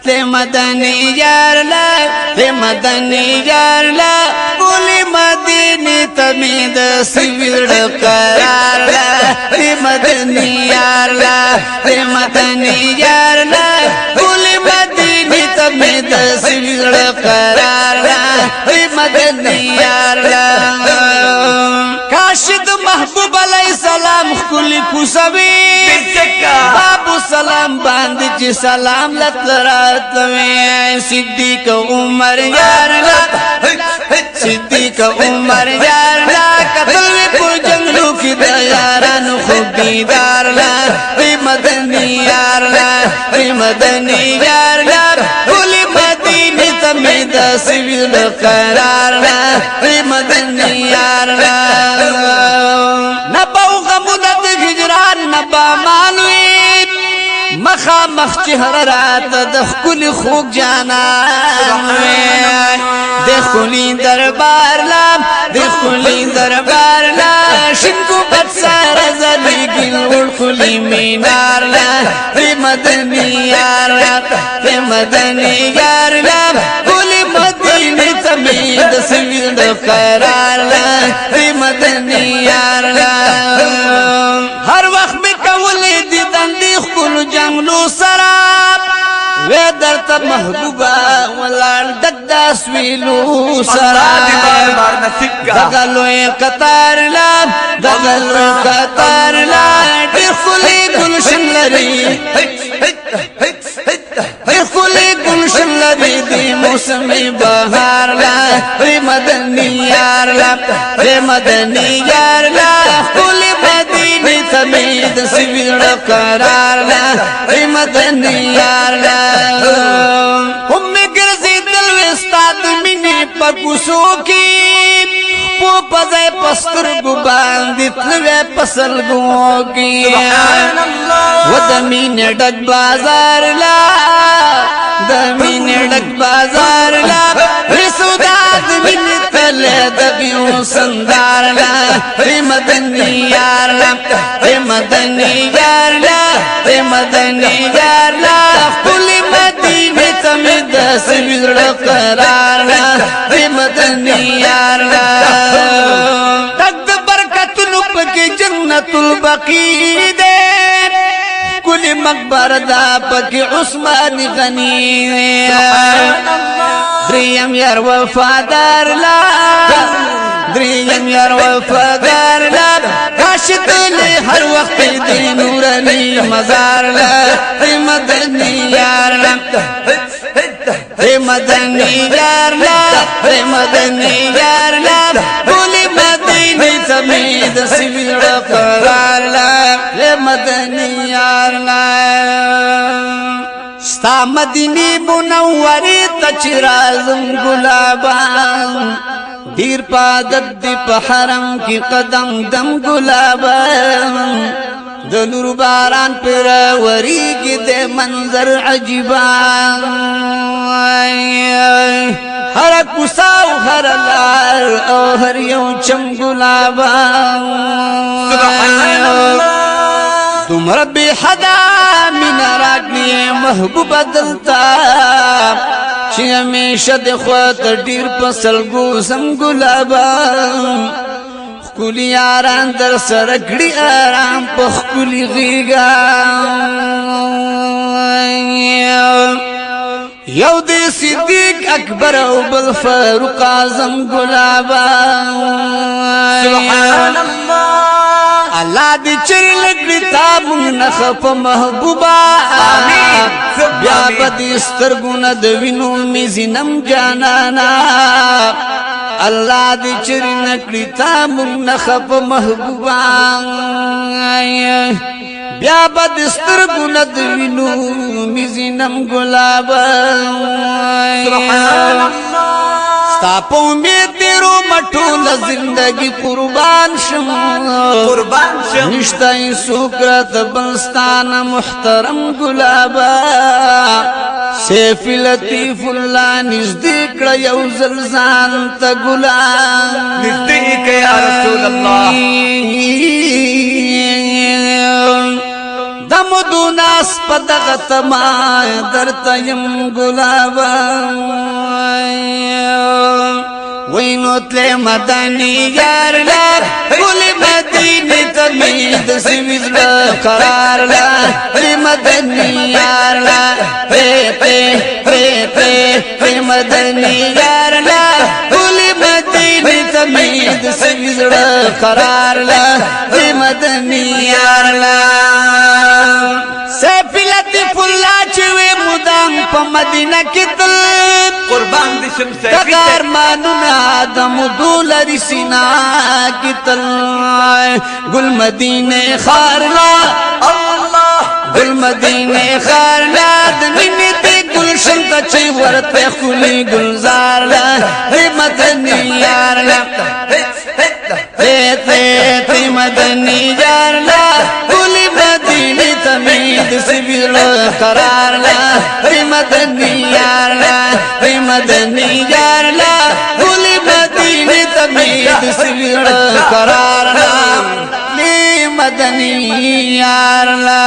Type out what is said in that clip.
دے مدنی یارلا دے مدنی یارلا بولی مدینی تمید سویڑ قرار لا دے مدنی یارلا دے مدنی یارلا بولی مدینی تمید سویڑ قرار لا دے مدنی یارلا کاشد محبوب علیہ السلام خلی پوسوی بابو سلام باندی چی سلام لطلراتوی صدیق عمر یارلا صدیق عمر یارلا قتلوی پر جنگلو کی دیاران خوب دیدارلا بی مدنی یارلا بی مدنی یارلا بولی مدینی تمید سویل قرارلا بی مدنی یارلا نباو غمودت ہجران نبا مالوی مخا مخ چہر رات دخکل خوک جانا دخلی دربار لام دخلی دربار لام شنکو بد سارا زلی گل اڑخلی مینار لام بی مدنی یار لام بی مدنی یار لام بولی مدینی تمید سوید قرار لام بی مدنی یار لام ہر وقت میں کولی دیدن دیخ کلو جنگلو سراب وی در تا محبوبا ولار دگدا سویلو سراب دغلوی قطار لام دغلوی قطار لام دخلی گلشن لری دخلی گلشن لری دی موسمی بہار لام بی مدنی یار لام بی مدنی یار لام کلی مدینی تمید سویڑ قرار لام بی مدنی یار لام امی گرزی دلوی استاد منی پکوسو کی پو پزے پستر گبان دیتلوی پسل گو کی ودمین ڈک بازار لا دمین ڈک بازار لا رسوداد من تلے دبیوں سندار لا بی مدنی یار لا بی مدنی یار لا بی مدنی یار لا کلی مدینی تمید سویڑ قرار لا بی مدنی یار لا تقد برکت نپ کی جنت البقی دے کلی مقبر دا پکی عثمان غنی دریم یار وفادار لا دریم یار وفادار لا کاشت لی ہر وقت دی نور علی مزار لا دی مدنی یار لا دی مدنی یار لا دی مدنی یار لا بولی مدینی تمید سویڑ قرار لا دی مدنی یار لا ستا مدینی منوری تچرازم گلابان دیر پادت دی پا حرم کی قدم دم گلابان دلور باران پر وری کی دے منظر عجیبان ہر کساو ہر لار او ہر یو چم گلابان تم ربی حدا من راگنی محبوب دلتا چی ہمیشہ دخوات دیر پسل گوزم گلابان کلی آران در سرکڑی آرام پخ کلی غیگا یو دی صدیق اکبر او بل فاروق اعظم گلابا سبحان اللہ اللہ دی چری لگڑی تابن نخف محبوبا بیا بدی استرگون دوینو میزنم جانانا اللہ دی چری نکڑی تابن نخف محبوبا بیا بد استرگون دوینو میزنم گلابا سبحان اللہ ستاپو میں تیرو مٹول زندگی قربان شم نشتائی سکرت بلستان محترم گلابا سیفی لطیف اللہ نزدیک یو زلزان تا گلاب نزدیک یا رسول اللہ دمدو ناس پدغت ما درتیم گلابا وینو تلی مدنی یار لار گلی مدینی تمید سویز قرار لار ری مدنی یار لار ری مدنی یار لار گلی مدینی تمید سویز قرار لار ری مدنی یار لار سیفی لطیف اللہ چوی مدام پا مدینہ کی تل قربان دی شم سیفی تغار مانونا دم دول رسینا کی تل گل مدینہ خارنا اللہ گل مدینہ خارنا دمینی تی گلشن تا چی ورد پہ خولی گلزار لا ری مدنی یار لا تی مدنی یار لا گلی مدینی تمید سویل قرار لا ری مدنی یار لا ری مدنی یار لا گلی مدینی تمید سویل قرار لا ری مدنی یار لا